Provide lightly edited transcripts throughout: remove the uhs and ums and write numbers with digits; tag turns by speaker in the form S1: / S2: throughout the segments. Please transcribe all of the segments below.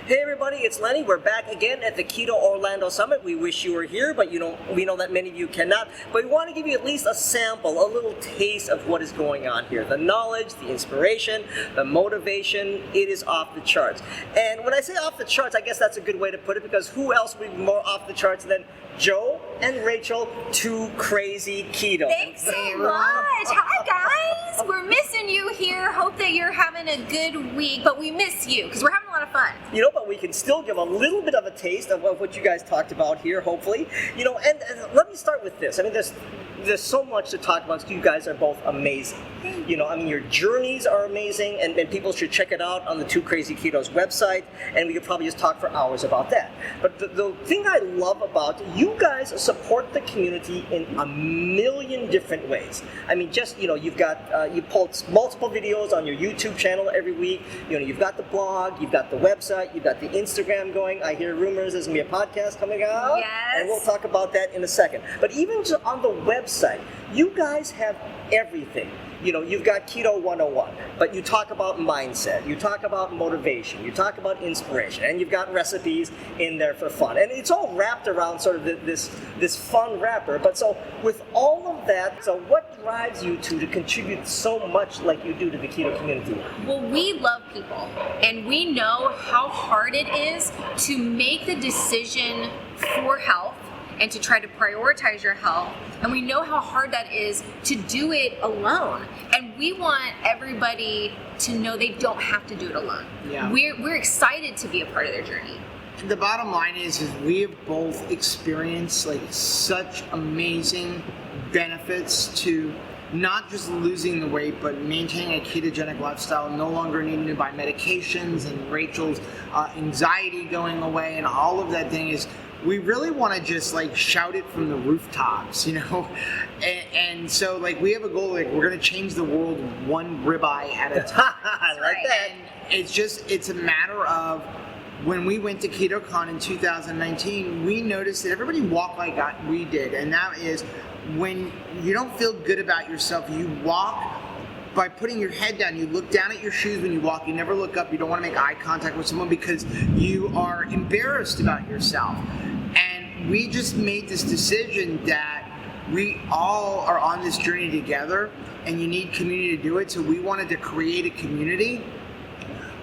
S1: Hey everybody, it's Lenny. We're back again at the Keto Orlando Summit. We wish you were here, but we know that many of you cannot. But we want to give you at least a sample, a little taste of what is going on here. The knowledge, the inspiration, the motivation, it is off the charts. And when I say off the charts, I guess that's a good way to put it, because who else would be more off the charts than Joe and Rachel, two crazy keto.
S2: Thanks so much. Hi guys. We're missing you here. Hope that you're having a good week, but we miss you because we're having a lot of fun.
S1: But we can still give a little bit of a taste of what you guys talked about here, hopefully. And let me start with this. I mean, there's so much to talk about. You guys are both amazing. Your journeys are amazing, and people should check it out on the Two Crazy Ketos website, and we could probably just talk for hours about that. But the thing I love about you guys support the community in a million different ways. I mean, you've got, you post multiple videos on your YouTube channel every week. You've got the blog, you've got the website, you've got the Instagram going. I hear rumors there's going to be a podcast coming out.
S2: Yes.
S1: And we'll talk about that in a second. But even just on the website, you guys have everything. You've got Keto 101, but you talk about mindset, you talk about motivation, you talk about inspiration, and you've got recipes in there for fun. And it's all wrapped around sort of this fun wrapper. But so with all of that, so what drives you to contribute so much like you do to the keto community?
S2: Well, we love people, and we know how hard it is to make the decision for health and to try to prioritize your health. And we know how hard that is to do it alone. And we want everybody to know they don't have to do it alone.
S3: Yeah.
S2: We're excited to be a part of their journey.
S3: The bottom line is we have both experienced such amazing benefits to not just losing the weight, but maintaining a ketogenic lifestyle, no longer needing to buy medications, and Rachel's anxiety going away, and all of that thing is, we really want to just shout it from the rooftops, and so we have a goal, we're going to change the world one ribeye at a time.
S1: I like that.
S3: And it's a matter of, when we went to KetoCon in 2019, we noticed that everybody walked like we did, and that is, when you don't feel good about yourself, you walk by putting your head down. You look down at your shoes when you walk. You never look up. You don't want to make eye contact with someone because you are embarrassed about yourself. And we just made this decision that we all are on this journey together, and you need community to do it. So we wanted to create a community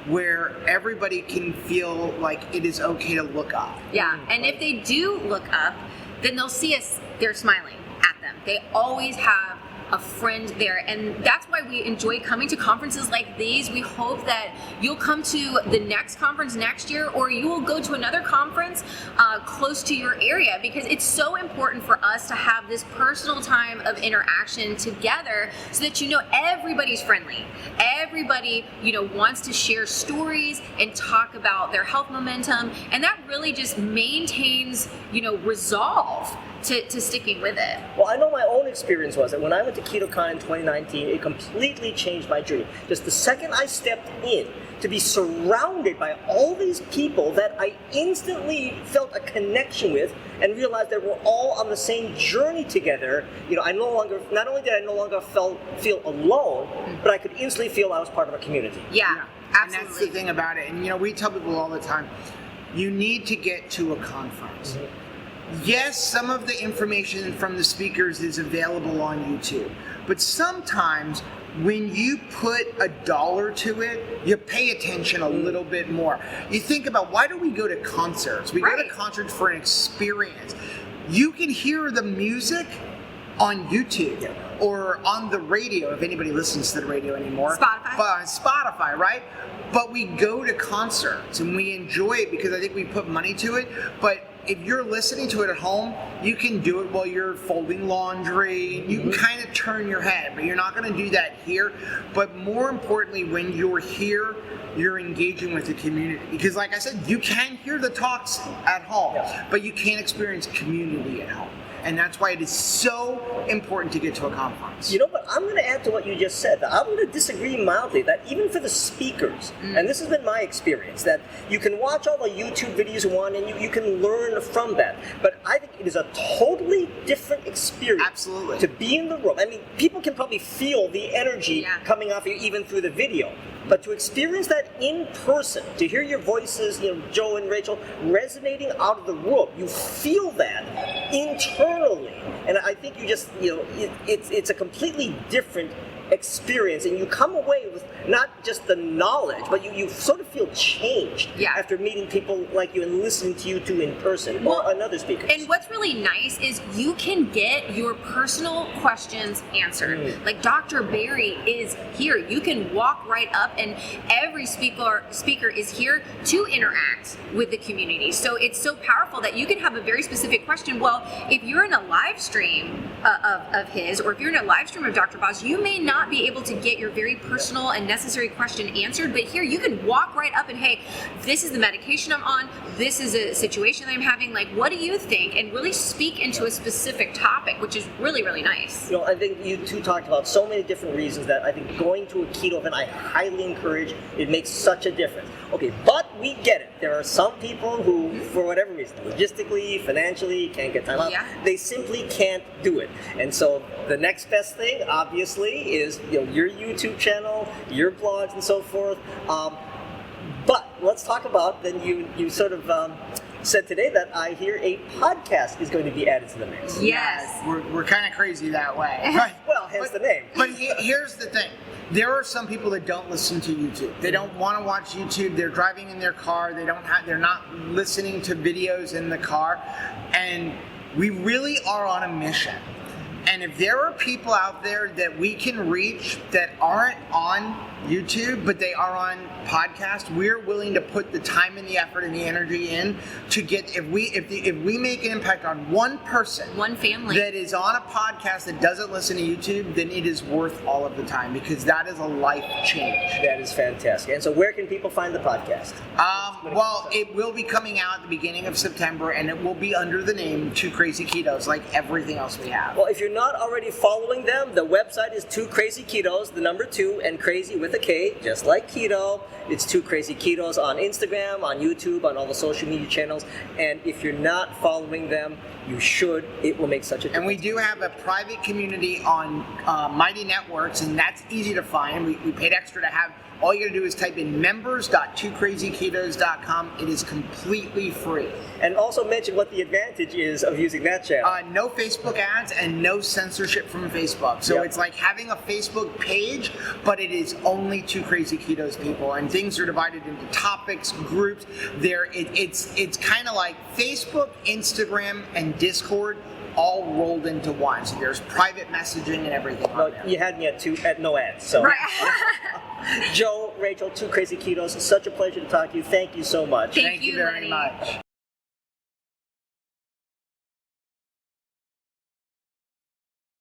S3: where everybody can feel like it is okay to look up.
S2: Yeah, and if they do look up, then they'll see us, they're smiling at them. They always have a friend there, and that's why we enjoy coming to conferences like these. We hope that you'll come to the next conference next year, or you will go to another conference close to your area, because it's so important for us to have this personal time of interaction together, so that everybody's friendly. Everybody wants to share stories and talk about their health momentum, and that really just maintains resolve to sticking with it.
S1: Well, I know my own experience was that when I went to KetoCon in 2019, it completely changed my journey. Just the second I stepped in, to be surrounded by all these people that I instantly felt a connection with, and realized that we're all on the same journey together. Not only did I no longer feel alone, but I could instantly feel I was part of a community.
S2: Yeah, absolutely.
S3: And that's the thing about it. And we tell people all the time, you need to get to a conference. Mm-hmm. Yes, some of the information from the speakers is available on YouTube, but sometimes when you put $1 to it, you pay attention a little bit more. You think about, why do we go to concerts? We go to concerts for an experience. You can hear the music on YouTube or on the radio, if anybody listens to the radio anymore. Spotify, right? But we go to concerts and we enjoy it because I think we put money to it. But if you're listening to it at home, you can do it while you're folding laundry. You can kind of turn your head, but you're not going to do that here. But more importantly, when you're here, you're engaging with the community. Because like I said, you can hear the talks at home, but you can't experience community at home. And that's why it is so important to get to a conference.
S1: But I'm going to add to what you just said. I'm going to disagree mildly that even for the speakers, and this has been my experience, that you can watch all the YouTube videos you want and you can learn from that. But I think it is a totally different experience.
S3: Absolutely.
S1: To be in the room. I mean, people can probably feel the energy coming off you even through the video. But to experience that in person, to hear your voices, Joe and Rachel, resonating out of the room, you feel that internally. And I think you just, it's a completely different experience, and you come away with not just the knowledge, but you sort of feel changed after meeting people like you and listening to you two in person or another speaker.
S2: And what's really nice is you can get your personal questions answered. Like Dr. Barry is here. You can walk right up, and every speaker is here to interact with the community. So it's so powerful that you can have a very specific question. Well, if you're in a live stream of his, or if you're in a live stream of Dr. Boz, you may not be able to get your very personal and necessary question answered, but here you can walk right up and, hey, this is the medication I'm on, this is a situation that I'm having, like, what do you think? And really speak into a specific topic, which is really, really nice.
S1: I think you two talked about so many different reasons that I think going to a keto event, I highly encourage. It makes such a difference. Okay, but we get it. There are some people who, for whatever reason, logistically, financially, can't get time out. They simply can't do it. And so the next best thing, obviously, is your YouTube channel, your blogs, and so forth. But let's talk about, then you sort of said today that I hear a podcast is going to be added to the mix.
S2: Yes.
S3: We're kind of crazy that way. Right?
S1: Well, hence the name.
S3: But here's the thing. There are some people that don't listen to YouTube. They don't want to watch YouTube. They're driving in their car. They're not listening to videos in the car. And we really are on a mission. And if there are people out there that we can reach that aren't on YouTube, but they are on podcast, we're willing to put the time and the effort and the energy in to get, if we make an impact on one person,
S2: one family
S3: that is on a podcast that doesn't listen to YouTube, then it is worth all of the time, because that is a life change.
S1: That is fantastic. And so where can people find the podcast?
S3: Well, it will be coming out at the beginning of September, and it will be under the name Two Krazy Ketos, like everything else we have.
S1: Well, if you're not already following them, the website is 2 Krazy Ketos, the number 2, and crazy with a K, just like keto. It's 2 Krazy Ketos on Instagram, on YouTube, on all the social media channels. And if you're not following them, you should. It will make such a difference.
S3: And we do have a private community on Mighty Networks, and that's easy to find. We paid extra to have. All you gotta do is type in members.twocrazyketos.com. It is completely free.
S1: And also mention what the advantage is of using that channel.
S3: No Facebook ads and no censorship from Facebook. So it's like having a Facebook page, but it is only Two Krazy Ketos people. And things are divided into topics, groups. It's kind of like Facebook, Instagram, and Discord all rolled into one. So there's private messaging and everything on there.
S1: You had me at no ads. So.
S2: Right.
S1: Joe, Rachel, 2 Krazy Ketos, it's such a pleasure to talk to you. Thank you so much.
S2: Thank you
S3: very
S2: Lenny.
S3: much.